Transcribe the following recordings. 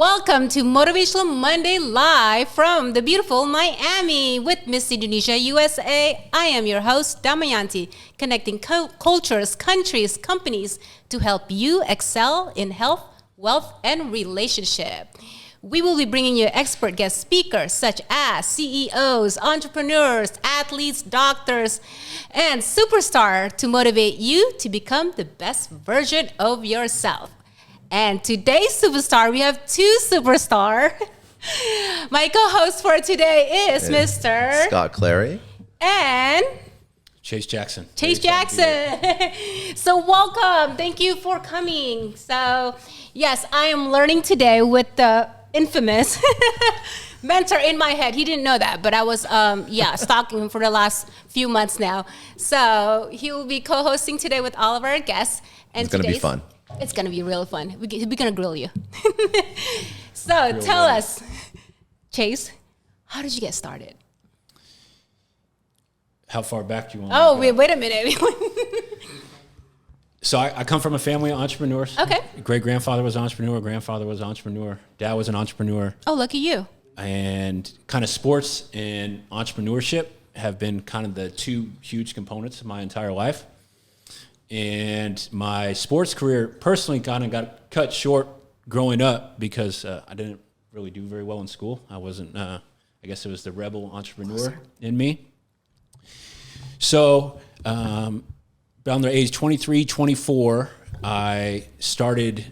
Welcome to Motivational Monday live from the beautiful Miami with Miss Indonesia USA. I am your host, Damayanti, connecting cultures, countries, companies to help you excel in health, wealth, and relationship. We will be bringing you expert guest speakers such as CEOs, entrepreneurs, athletes, doctors, and superstars to motivate you to become the best version of yourself. And today's superstar, we have two superstars. My co-host for today is Mr. Scott Clary and Chase Jackson. Chase Jackson. So welcome. Thank you for coming. So yes, I am learning today with the infamous mentor in my head. He didn't know that, but I was stalking him for the last few months now. So he will be co-hosting today with all of our guests. And it's going to be fun. It's going to be real fun. We're going to grill you. So tell us, Chase, how did you get started? How far back do you want to go? Wait a minute. So I come from a family of entrepreneurs. Okay. Great-grandfather was an entrepreneur. Grandfather was an entrepreneur. Dad was an entrepreneur. Oh, lucky you. And kind of sports and entrepreneurship have been kind of the two huge components of my entire life. And my sports career personally kind of got cut short growing up because I didn't really do very well in school. I wasn't, I guess it was the rebel entrepreneur in me. So around the age 23, 24, I started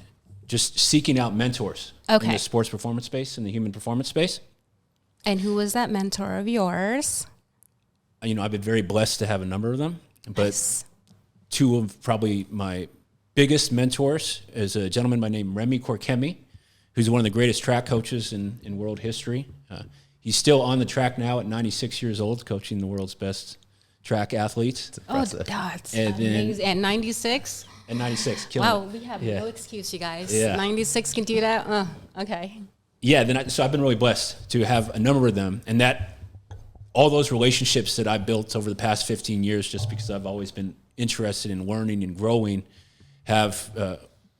just seeking out mentors in the sports performance space, in the human performance space. And who was that mentor of yours? You know, I've been very blessed to have a number of them, but two of probably my biggest mentors is a gentleman by name Remy Korkemi, who's one of the greatest track coaches in world history. He's still on the track now at 96 years old, coaching the world's best track athletes. That's amazing. At 96? At 96, killing wow, it. we have no excuse, you guys. Yeah. 96 can do that? Okay. Yeah, so I've been really blessed to have a number of them, and that all those relationships that I built over the past 15 years, just because I've always been interested in learning and growing, have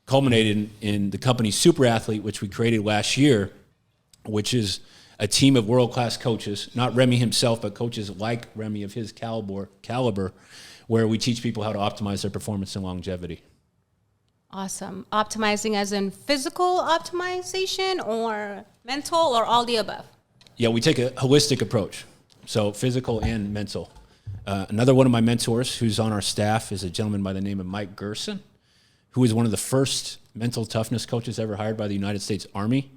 culminated in the company Super Athlete, which we created last year, which is a team of world-class coaches, not Remy himself, but coaches like Remy of his caliber, where we teach people how to optimize their performance and longevity. Awesome. Optimizing as in physical optimization or mental or all the above? Yeah, we take a holistic approach, so physical and mental. Another one of my mentors who's on our staff is a gentleman by the name of Mike Gerson, who is one of the first mental toughness coaches ever hired by the United States Army.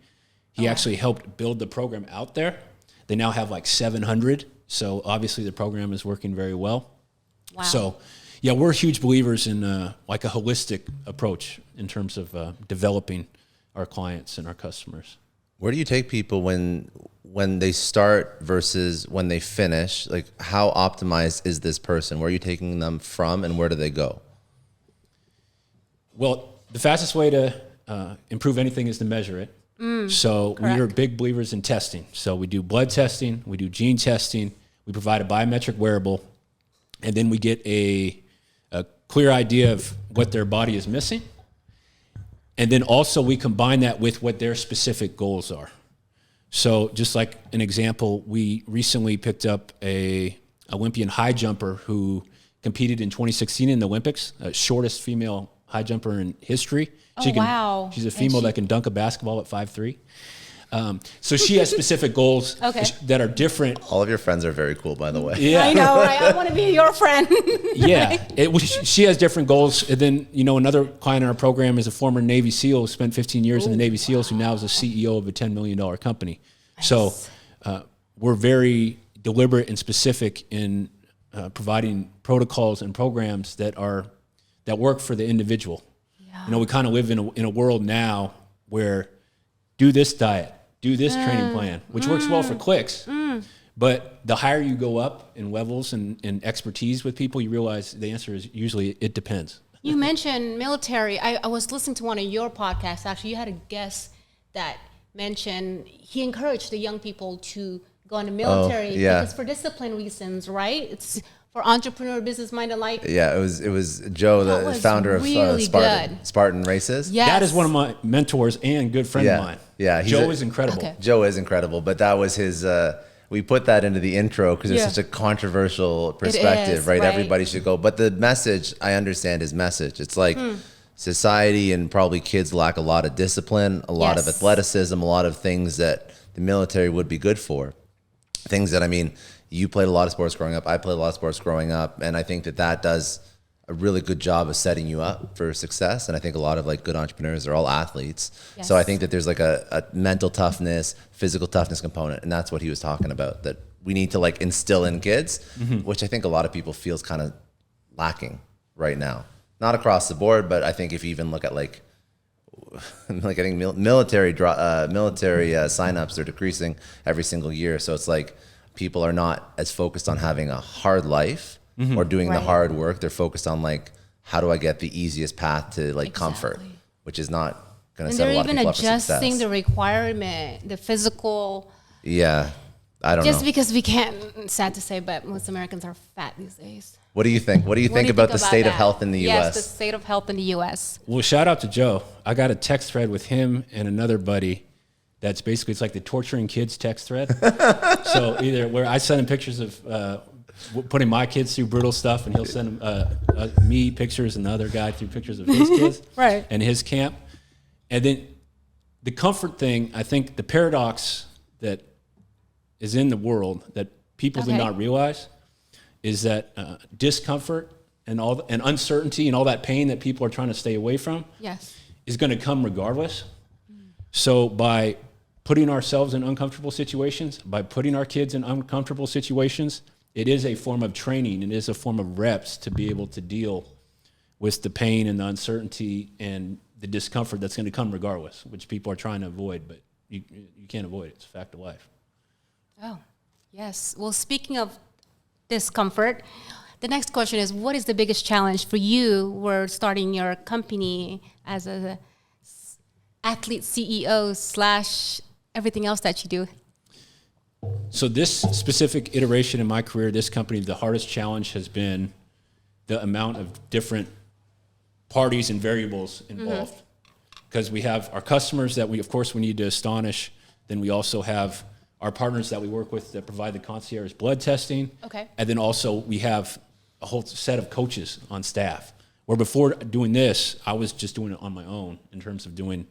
He actually helped build the program out there. They now have like 700, so obviously the program is working very well. Wow. So, yeah, we're huge believers in like a holistic approach in terms of developing our clients and our customers. Where do you take people when they start versus when they finish? Like, how optimized is this person? Where are you taking them from, and where do they go? Well, the fastest way to improve anything is to measure it. So correct. we are big believers in testing. So we do blood testing, we do gene testing, we provide a biometric wearable, and then we get a clear idea of what their body is missing. And then also we combine that with what their specific goals are. So just like an example, we recently picked up a Olympian high jumper who competed in 2016 in the Olympics, shortest female high jumper in history. Wow. She's a female that can dunk a basketball at 5'3". So she has specific goals that are different. All of your friends are very cool, by the way. Yeah. I know, right? I want to be your friend. Yeah. She has different goals. And then, you know, another client in our program is a former Navy SEAL who spent 15 years in the Navy SEALs, who now is the CEO of a $10 million company. Nice. So we're very deliberate and specific in providing protocols and programs that work for the individual. Yeah. You know, we kind of live in a world now where do this diet, do this training plan, which works well for clicks. But the higher you go up in levels and expertise with people, you realize the answer is usually it depends. You mentioned military. I was listening to one of your podcasts. Actually, you had a guest that mentioned he encouraged the young people to go in the military yeah. because for discipline reasons, right? It's for entrepreneur, business-minded life. Yeah, it was Joe, That the was founder of really Spartan Races. Yes. That is one of my mentors and good friend of mine. Yeah, Joe is incredible. Okay. Joe is incredible, but that was his. We put that into the intro because it's such a controversial perspective, right? Everybody should go, but the message, I understand his message. It's like society and probably kids lack a lot of discipline, a lot of athleticism, a lot of things that the military would be good for. Things that, I mean, you played a lot of sports growing up. I played a lot of sports growing up, and I think that does a really good job of setting you up for success. And I think a lot of like good entrepreneurs are all athletes. Yes. So I think that there's like a mental toughness, physical toughness component. And that's what he was talking about, that we need to like instill in kids, which I think a lot of people feels kind of lacking right now. Not across the board, but I think if you even look at like I think military signups are decreasing every single year. So it's like people are not as focused on having a hard life or doing the hard work. They're focused on like, how do I get the easiest path to like comfort, which is not going to set a lot of people up for success. They're even adjusting the requirement, the physical. Yeah, I don't know. Just because we can't, sad to say, but most Americans are fat these days. What do you think? What do you think about the state of health in the U.S.? Yes, the state of health in the U.S. Well, shout out to Joe. I got a text thread with him and another buddy. That's basically, it's like the torturing kids text thread. So either where I send him pictures of putting my kids through brutal stuff, and he'll send me pictures, and the other guy through pictures of his kids and his camp. And then the comfort thing, I think the paradox that is in the world that people do not realize is that discomfort and and uncertainty and all that pain that people are trying to stay away from is going to come regardless. So by putting ourselves in uncomfortable situations, by putting our kids in uncomfortable situations, it is a form of training. It is a form of reps to be able to deal with the pain and the uncertainty and the discomfort that's going to come regardless, which people are trying to avoid, but you can't avoid it. It's a fact of life. Oh, yes. Well, speaking of discomfort, the next question is, what is the biggest challenge for you were starting your company as a athlete CEO / everything else that you do? So this specific iteration in my career, this company, the hardest challenge has been the amount of different parties and variables involved. Because we have our customers that we need to astonish. Then we also have our partners that we work with that provide the concierge blood testing. Okay. And then also we have a whole set of coaches on staff. Where before doing this, I was just doing it on my own in terms of doing,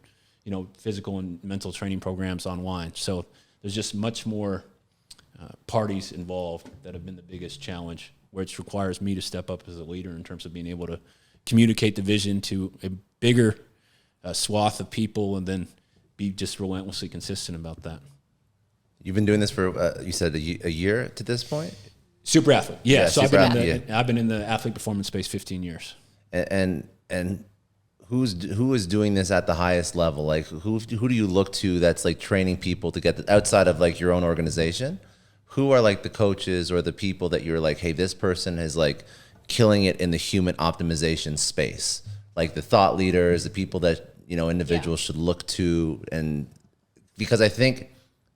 physical and mental training programs online. So there's just much more parties involved that have been the biggest challenge, which requires me to step up as a leader in terms of being able to communicate the vision to a bigger swath of people and then be just relentlessly consistent about that. You've been doing this for, you said a year to this point? Super athlete. Yeah. So I've been in the athlete performance space 15 years. And who is doing this at the highest level? Like who do you look to that's like training people to get outside of like your own organization? Who are like the coaches or the people that you're like, hey, this person is like killing it in the human optimization space? Like the thought leaders, the people that, individuals should look to. And because I think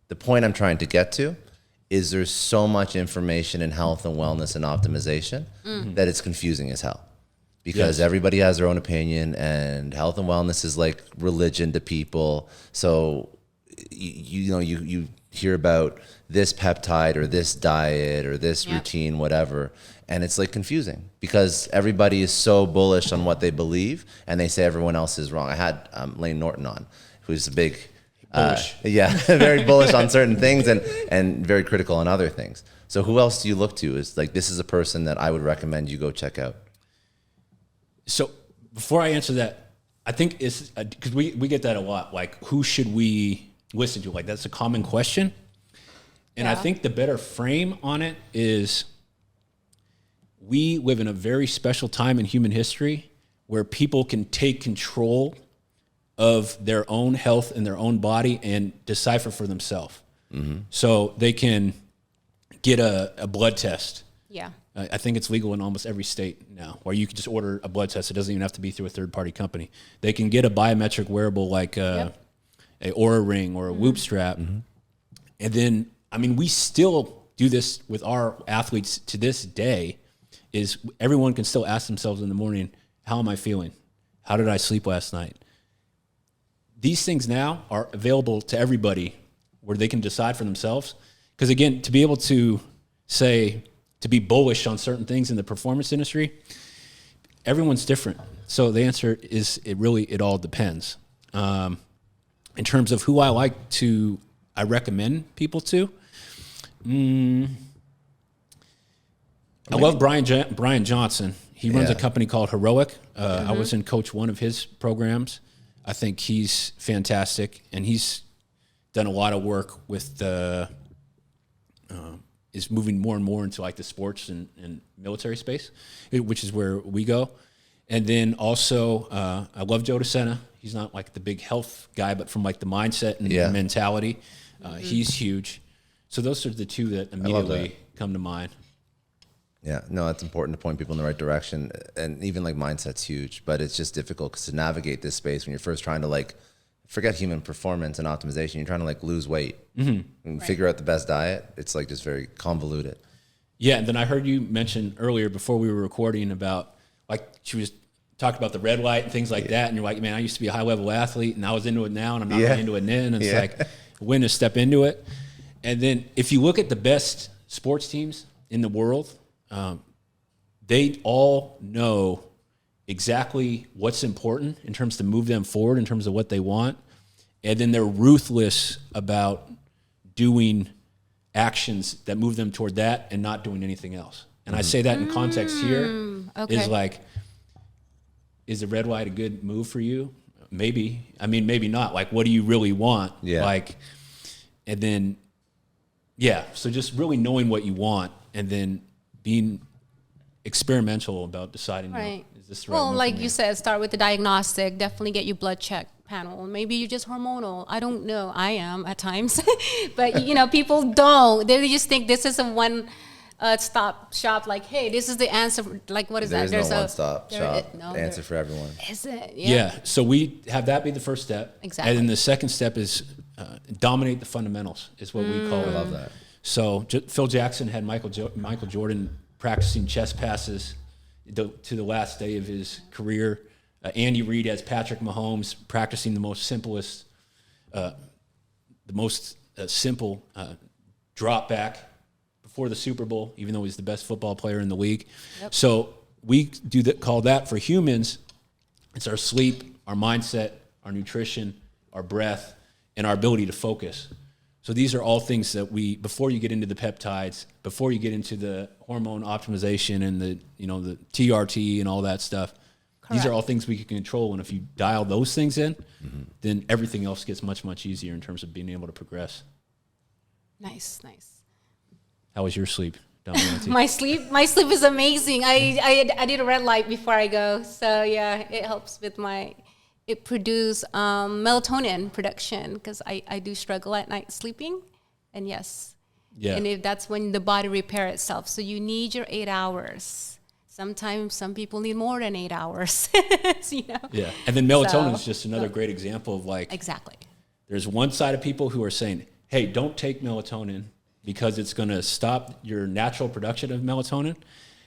the point I'm trying to get to is there's so much information in health and wellness and optimization that it's confusing as hell. Because everybody has their own opinion, and health and wellness is like religion to people. So you hear about this peptide or this diet or this routine, whatever, and it's like confusing because everybody is so bullish on what they believe, and they say everyone else is wrong. I had Lane Norton on, who's a big bullish. Very bullish on certain things and very critical on other things. So who else do you look to? Is like, this is a person that I would recommend you go check out. So before I answer that, I think it's because we get that a lot. Like, who should we listen to? Like, that's a common question. And I think the better frame on it is we live in a very special time in human history where people can take control of their own health and their own body and decipher for themselves. So they can get a blood test. Yeah. I think it's legal in almost every state now, where you can just order a blood test. It doesn't even have to be through a third-party company. They can get a biometric wearable like a Oura Ring or a Whoop strap. And then I mean, we still do this with our athletes to this day, is everyone can still ask themselves in the morning, how am I feeling? How did I sleep last night? These things now are available to everybody where they can decide for themselves. Because again, to be able to say, to be bullish on certain things in the performance industry, everyone's different. So the answer is it all depends. In terms of who I recommend people to, I love Brian Johnson. He runs a company called Heroic. I was in coach one of his programs. I think he's fantastic, and he's done a lot of work with is moving more and more into like the sports and military space, which is where we go. And then also, I love Joe DeSena. He's not like the big health guy, but from like the mindset and mentality, he's huge. So those are the two that immediately come to mind. Yeah, no, it's important to point people in the right direction. And even like mindset's huge, but it's just difficult because to navigate this space when you're first trying to like, forget human performance and optimization, you're trying to like lose weight and figure out the best diet. It's like just very convoluted. Yeah, and then I heard you mention earlier before we were recording about like she was talking about the red light and things like that, and you're like, man, I used to be a high level athlete and I was into it now and I'm not really into it then. And it's like when to step into it. And then if you look at the best sports teams in the world, they all know exactly what's important in terms to move them forward in terms of what they want. And then they're ruthless about doing actions that move them toward that and not doing anything else. And I say that in context here is like, is the red light a good move for you? Maybe. I mean, maybe not. Like, what do you really want? Yeah. Like, and then, so just really knowing what you want and then being experimental about deciding, is this the right move like for me? you said, start with the diagnostic, definitely get your blood check panel. Maybe you're just hormonal. I don't know. I am at times. But, people don't. They just think this is a one stop shop. Like, hey, this is the answer. Like, what is that? There's no one-stop shop answer for everyone. Is it? Yeah. So we have that be the first step. Exactly. And then the second step is dominate the fundamentals is what we call it. I love that. So Phil Jackson had Michael Jordan practicing chest passes to the last day of his career. Andy Reid has Patrick Mahomes practicing the most simple drop back before the Super Bowl, even though he's the best football player in the league. Yep. So we call that for humans. It's our sleep, our mindset, our nutrition, our breath, and our ability to focus. So these are all things that before you get into the peptides, before you get into the hormone optimization and the TRT and all that stuff, Correct. These are all things we can control. And if you dial those things in, then everything else gets much, much easier in terms of being able to progress. Nice. How was your sleep? My sleep is amazing. I did a red light before I go. So it helps with it produces melatonin production because I do struggle at night sleeping. And and that's when the body repair itself. So you need your 8 hours. Sometimes some people need more than 8 hours. Yeah. And then melatonin is just another great example of like, exactly. There's one side of people who are saying, hey, don't take melatonin because it's going to stop your natural production of melatonin.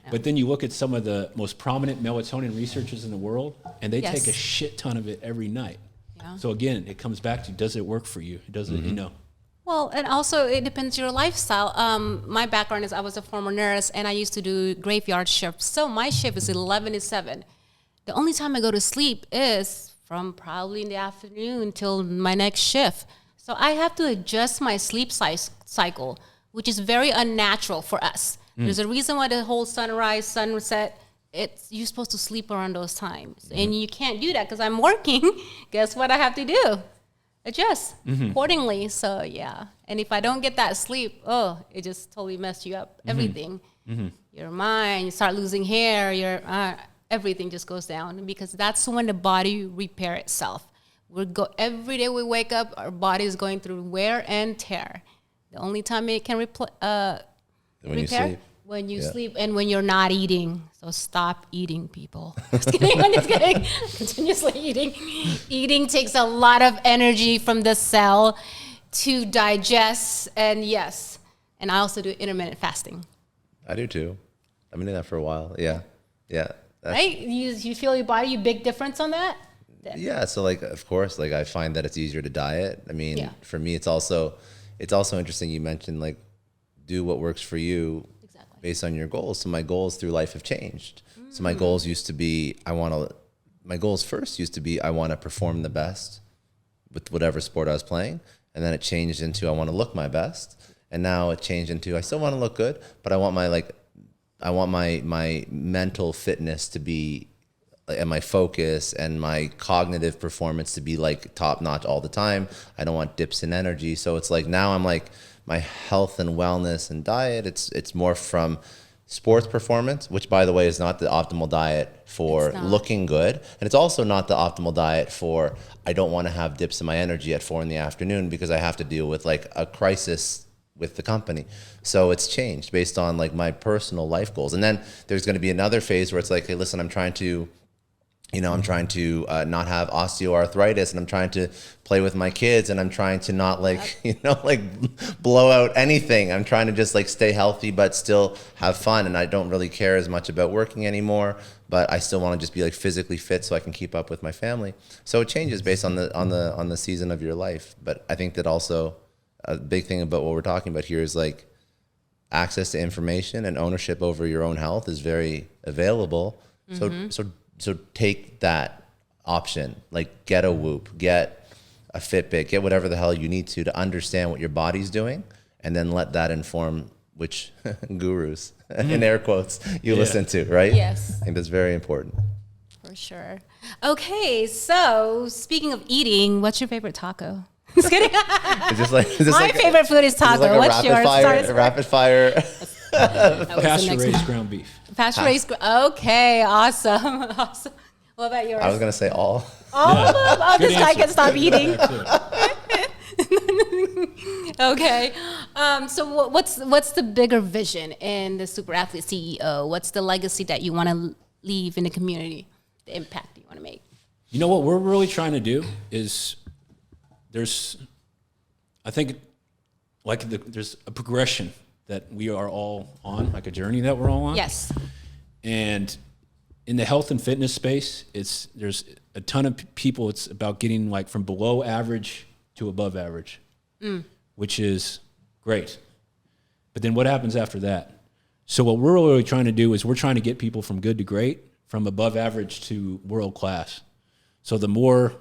Yeah. But then you look at some of the most prominent melatonin researchers in the world, and they take a shit ton of it every night. Yeah. So again, it comes back to, does it work for you? Does it, Well, and also it depends your lifestyle. My background is I was a former nurse, and I used to do graveyard shifts. So my shift is 11 to 7. The only time I go to sleep is from probably in the afternoon till my next shift. So I have to adjust my sleep cycle, which is very unnatural for us. There's a reason why the whole sunrise, sunset, you're supposed to sleep around those times. And you can't do that because I'm working. Guess what I have to do? Adjust accordingly. So, And if I don't get that sleep, it just totally messed you up. Everything. Your mind, you start losing hair, everything just goes down because that's when the body repair itself. Every day we wake up, our body is going through wear and tear. The only time it can repair when you sleep and when you're not eating. So stop eating, people. Just kidding. I'm just kidding. Continuously eating. Eating takes a lot of energy from the cell to digest, and yes, and I also do intermittent fasting. I do too. I've been doing that for a while. Yeah. Right? You feel your body, you big difference on that? Yeah. So like, of course, like I find that it's easier to diet. I mean, Yeah. for me, it's also interesting. You mentioned like do what works for you based on your goals. So my goals through life have changed. So my goals used to be, I want to perform the best with whatever sport I was playing. And then it changed into, I want to look my best. And now it changed into, I still want to look good, but I want my mental fitness to be, and my focus and my cognitive performance to be like top notch all the time. I don't want dips in energy. So it's like, now I'm like, my health and wellness and diet, it's more from sports performance, which by the way is not the optimal diet for looking good. And it's also not the optimal diet for, I don't want to have dips in my energy at 4 p.m. because I have to deal with like a crisis with the company. So it's changed based on like my personal life goals. And then there's going to be another phase where it's like, hey, listen, I'm trying to not have osteoarthritis, and I'm trying to play with my kids, and I'm trying to not like, blow out anything. I'm trying to just like stay healthy, but still have fun. And I don't really care as much about working anymore, but I still want to just be like physically fit so I can keep up with my family. So it changes based on the season of your life. But I think that also a big thing about what we're talking about here is like access to information and ownership over your own health is very available. So take that option, like get a Whoop, get a Fitbit, get whatever the hell you need to understand what your body's doing, and then let that inform which gurus, in air quotes, you listen to, right? Yes. I think that's very important. For sure. Okay, so speaking of eating, what's your favorite taco? Just kidding. My favorite food is taco. What's yours? Rapid fire. Pasture-raised ground beef. Pasture-raised. Okay, awesome. Awesome. What about yours? I was going to say all. All of them? Oh, this guy can stop eating. Okay. So what's the bigger vision in the Super Athlete CEO? What's the legacy that you want to leave in the community? The impact you want to make? You know what we're really trying to do is there's a progression that we are all on, like a journey that we're all on. Yes. And in the health and fitness space, there's a ton of people. It's about getting like from below average to above average, which is great. But then what happens after that? So what we're really trying to do is we're trying to get people from good to great, from above average to world class. So the more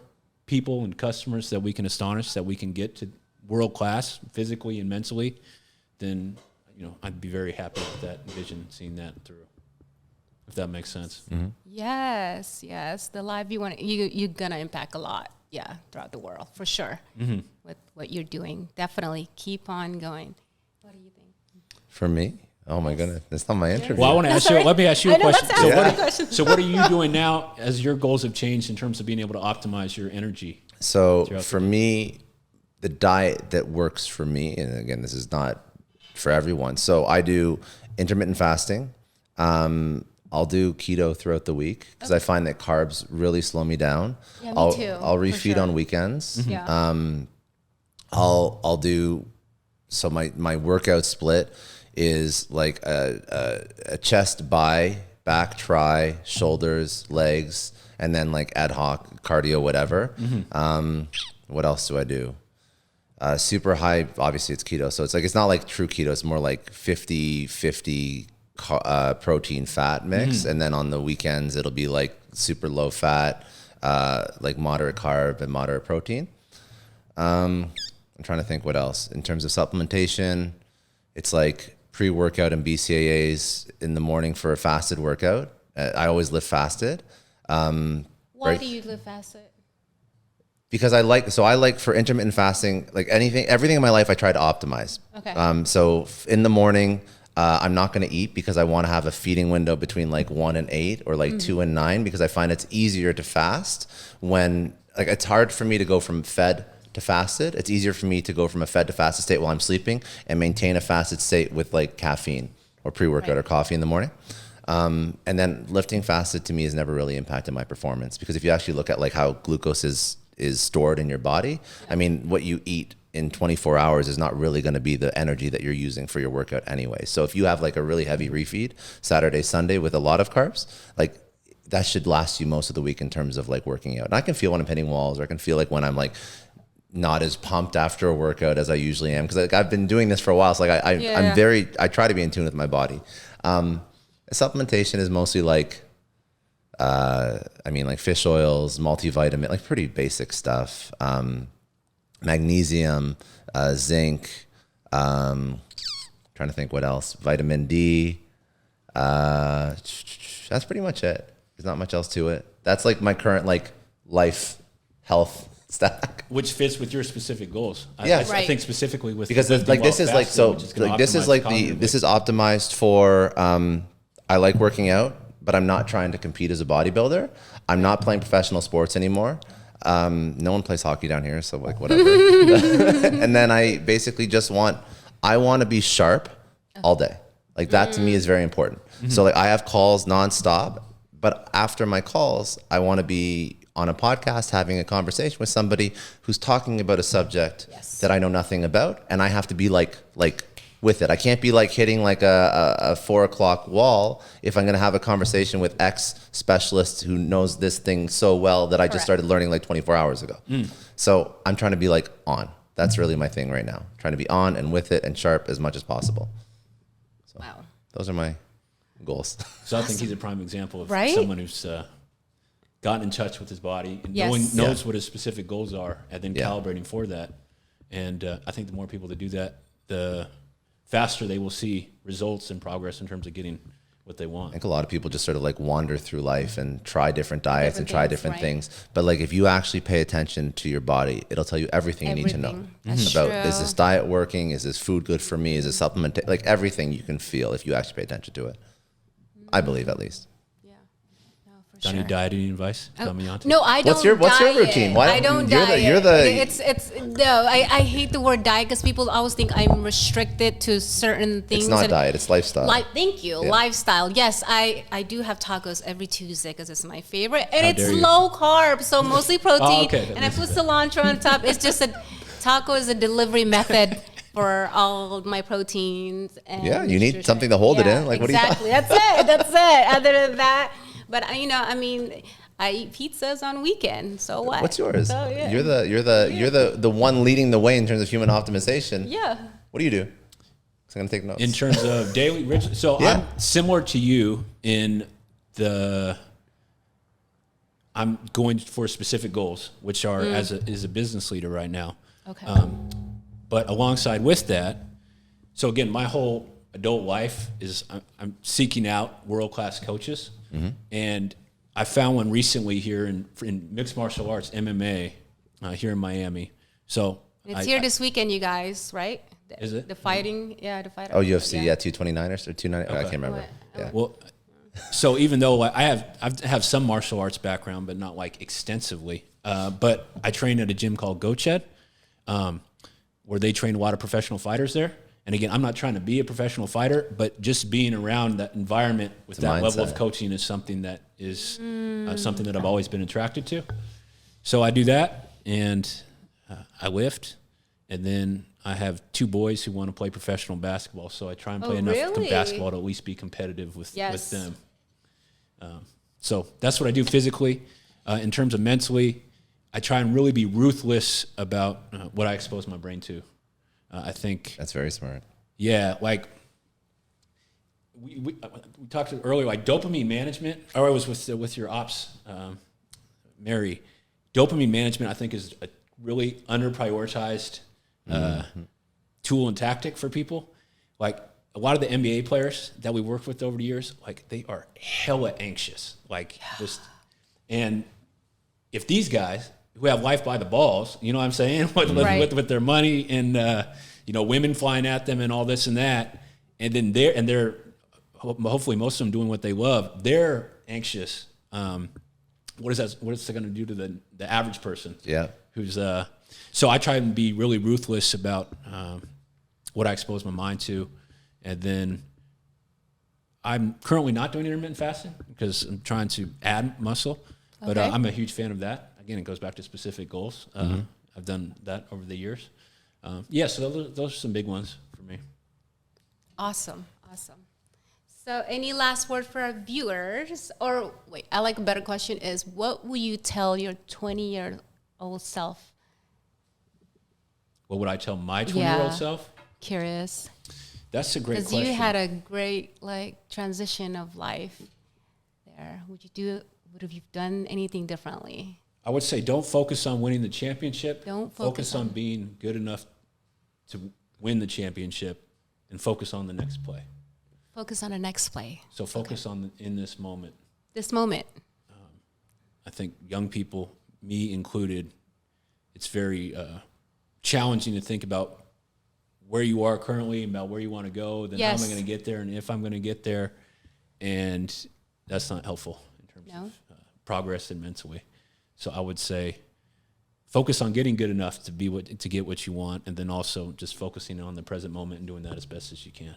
people and customers that we can astonish, that we can get to world class physically and mentally, then I'd be very happy with that vision, seeing that through, if that makes sense. Mm-hmm. Yes. The life you want, you're gonna impact a lot, throughout the world for sure. With what you're doing, definitely keep on going. What do you think? For me? Oh my goodness, that's not my interview. Well, I want to ask you. Let me ask you a question. Question. So, what are you doing now as your goals have changed in terms of being able to optimize your energy? So, for me, the diet that works for me, and again, this is not for everyone. So, I do intermittent fasting. I'll do keto throughout the week because I find that carbs really slow me down. Yeah, me too. I'll refeed on weekends. Yeah. I'll do so. My workout split is like a chest, back, tri, shoulders, legs, and then like ad hoc cardio, whatever. What else do I do? Super high, obviously it's keto. So it's not like true keto. It's more like 50-50 protein fat mix. And then on the weekends, it'll be like super low fat, like moderate carb and moderate protein. I'm trying to think what else. In terms of supplementation, it's like pre-workout and BCAAs in the morning for a fasted workout. I always live fasted. Why do you live fasted? Because I like for intermittent fasting, like everything in my life, I try to optimize. Okay. So in the morning, I'm not going to eat because I want to have a feeding window between like 1 and 8 or like 2 and 9, because I find it's easier to fast when like it's hard for me to go from fed to fasted. It's easier for me to go from a fed to fasted state while I'm sleeping and maintain a fasted state with like caffeine or pre-workout or coffee in the morning. And then lifting fasted to me has never really impacted my performance, because if you actually look at like how glucose is stored in your body, I mean, what you eat in 24 hours is not really going to be the energy that you're using for your workout anyway. So if you have like a really heavy refeed Saturday, Sunday with a lot of carbs, like that should last you most of the week in terms of like working out. And I can feel when I'm hitting walls, or I can feel like when I'm like not as pumped after a workout as I usually am. Cause like I've been doing this for a while. So like I try to be in tune with my body. Supplementation is mostly like, like fish oils, multivitamin, like pretty basic stuff. Magnesium, zinc, trying to think what else, vitamin D. That's pretty much it. There's not much else to it. That's like my current like life health stack. Which fits with your specific goals. Yeah. I think specifically with because like this is like so like this is like this is optimized for I like working out, but I'm not trying to compete as a bodybuilder. I'm not playing professional sports anymore. No one plays hockey down here, so like whatever. And then I basically just want to be sharp all day. Like that to me is very important. So like I have calls nonstop, but after my calls, I want to be on a podcast having a conversation with somebody who's talking about a subject that I know nothing about, and I have to be like with it. I can't be like hitting like a 4 o'clock wall if I'm going to have a conversation with X specialist who knows this thing so well that I just started learning like 24 hours ago. So I'm trying to be like on. That's really my thing right now. Trying to be on and with it and sharp as much as possible. So those are my goals. So I think he's a prime example of someone who's gotten in touch with his body and knows what his specific goals are, and then calibrating for that. And I think the more people that do that, the faster they will see results and progress in terms of getting what they want. I think a lot of people just sort of like wander through life and try different diets and try different things. But like if you actually pay attention to your body, it'll tell you everything you need to know about, is this diet working? Is this food good for me? Is this supplement? Like everything you can feel if you actually pay attention to it. I believe at least. Got any dieting advice? No, I don't. What's your routine? Why I don't diet. I hate the word diet because people always think I'm restricted to certain things. It's not diet. It's lifestyle. Thank you. Yeah. Lifestyle. Yes, I do have tacos every Tuesday because it's my favorite, and it's low carb, so mostly protein. And I put cilantro on top. It's just taco is a delivery method for all of my proteins. And you need something to hold it in. Like exactly. What are you talking? That's it. Other than that. But I eat pizzas on weekends. So what? What's yours? So, You're the one leading the way in terms of human optimization. Yeah. What do you do? So I'm gonna take notes. In terms of daily ritual. So I'm similar to you in I'm going for specific goals, which are as a business leader right now. Okay. But alongside with that, so again, my whole adult life is I'm seeking out world-class coaches. And I found one recently here in mixed martial arts, MMA, here in Miami. So it's here this weekend, you guys, right? Is it? The fighting, the fight. Oh, UFC, 229ers or 290. Okay. I can't remember. Yeah. Well, so even though I have some martial arts background, but not like extensively, but I train at a gym called Goched, where they train a lot of professional fighters there. And again, I'm not trying to be a professional fighter, but just being around that environment with that level of coaching is something that is something that I've always been attracted to. So I do that, and I lift, and then I have 2 boys who want to play professional basketball. So I try and play enough basketball to at least be competitive with them. So that's what I do physically. In terms of mentally, I try and really be ruthless about what I expose my brain to. I think that's very smart. Yeah, like we talked earlier, like dopamine management. Or I was with your ops, Mary. Dopamine management, I think, is a really underprioritized tool and tactic for people. Like a lot of the NBA players that we worked with over the years, like they are hella anxious. And if these guys who have life by the balls, you know what I'm saying, with their money and women flying at them and all this and that, and then they're hopefully most of them doing what they love. They're anxious. What is that? What is that going to do to the average person? Yeah. Who's so I try and be really ruthless about what I expose my mind to, and then I'm currently not doing intermittent fasting because I'm trying to add muscle, but I'm a huge fan of that. Again, it goes back to specific goals. I've done that over the years. So those are some big ones for me. Awesome. So any last word for our viewers? Or wait, I like a better question is, what will you tell your 20-year-old self? What would I tell my 20-year-old self? Curious. That's a great question. Because you had a great transition of life there. Would have you done anything differently? I would say don't focus on winning the championship. Don't focus on being good enough to win the championship, and focus on the next play. Focus on the next play. So focus on in this moment. This moment. I think young people, me included, it's very challenging to think about where you are currently, about where you want to go, then how am I going to get there, and if I'm going to get there, and that's not helpful in terms of progress and mentally. So I would say focus on getting good enough to get what you want, and then also just focusing on the present moment and doing that as best as you can.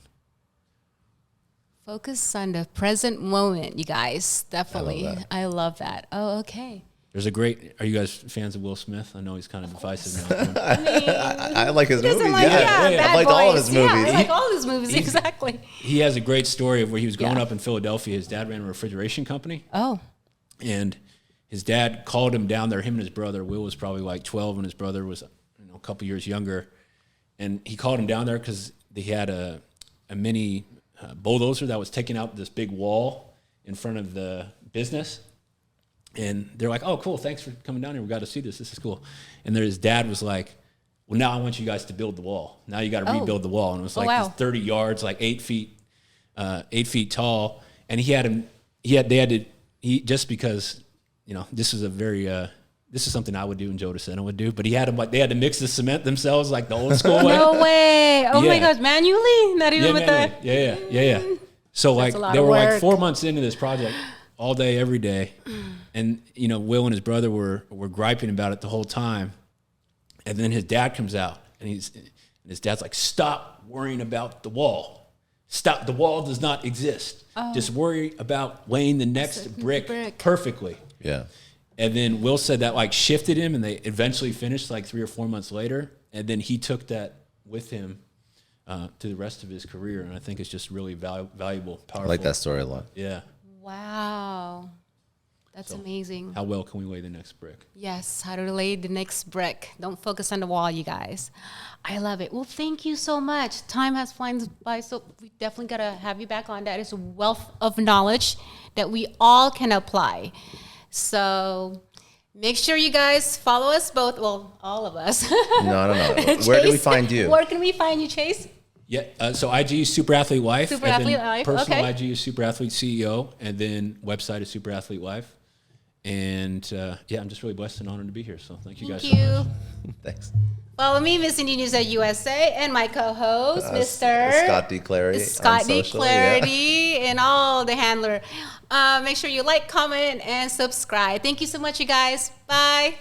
Focus on the present moment, you guys. Definitely. I love that. Oh, okay. Are you guys fans of Will Smith? I know he's kind of divisive now. I like his movies. I liked all of his movies. Yeah, I like all his movies, exactly. He has a great story of where he was growing up in Philadelphia. His dad ran a refrigeration company. Oh. And his dad called him down there, him and his brother. Will was probably like 12 and his brother was a couple years younger. And he called him down there because they had a mini bulldozer that was taking out this big wall in front of the business. And they're like, oh, cool, thanks for coming down here. We got to see this. This is cool. And his dad was like, well, now I want you guys to build the wall. Now you got to rebuild the wall. And it was like this 30 yards, like 8 feet tall. And just because, this is this is something I would do and Joe DeSena would do, but they had to mix the cement themselves like the old school way. No way. Oh my gosh, manually? Not even with manually. Yeah. So they were like 4 months into this project all day, every day. And, Will and his brother were griping about it the whole time. And then his dad comes out and his dad's like, stop worrying about the wall. Stop. The wall does not exist. Oh. Just worry about laying the next brick perfectly. Yeah. And then Will said that shifted him, and they eventually finished 3 or 4 months later. And then he took that with him to the rest of his career. And I think it's just really valuable, powerful. I like that story a lot. Yeah. Wow. That's amazing. How well can we lay the next brick? Yes, how to lay the next brick. Don't focus on the wall, you guys. I love it. Well, thank you so much. Time has flown by, so we definitely got to have you back on. That is a wealth of knowledge that we all can apply. So make sure you guys follow us both. Well, all of us. No. Where do we find you? Where can we find you, Chase? Yeah, so IG is Super Athlete Life. Super Athlete Life, personal IG is Super Athlete CEO, and then website is Super Athlete Life. And I'm just really blessed and honored to be here. So thank you guys so much. Thanks. Follow me, Miss Indonesia USA, and my co-host, Mr. Scott D. Clary. Scott D. Clary, and all the handler. Make sure you like, comment, and subscribe. Thank you so much, you guys. Bye.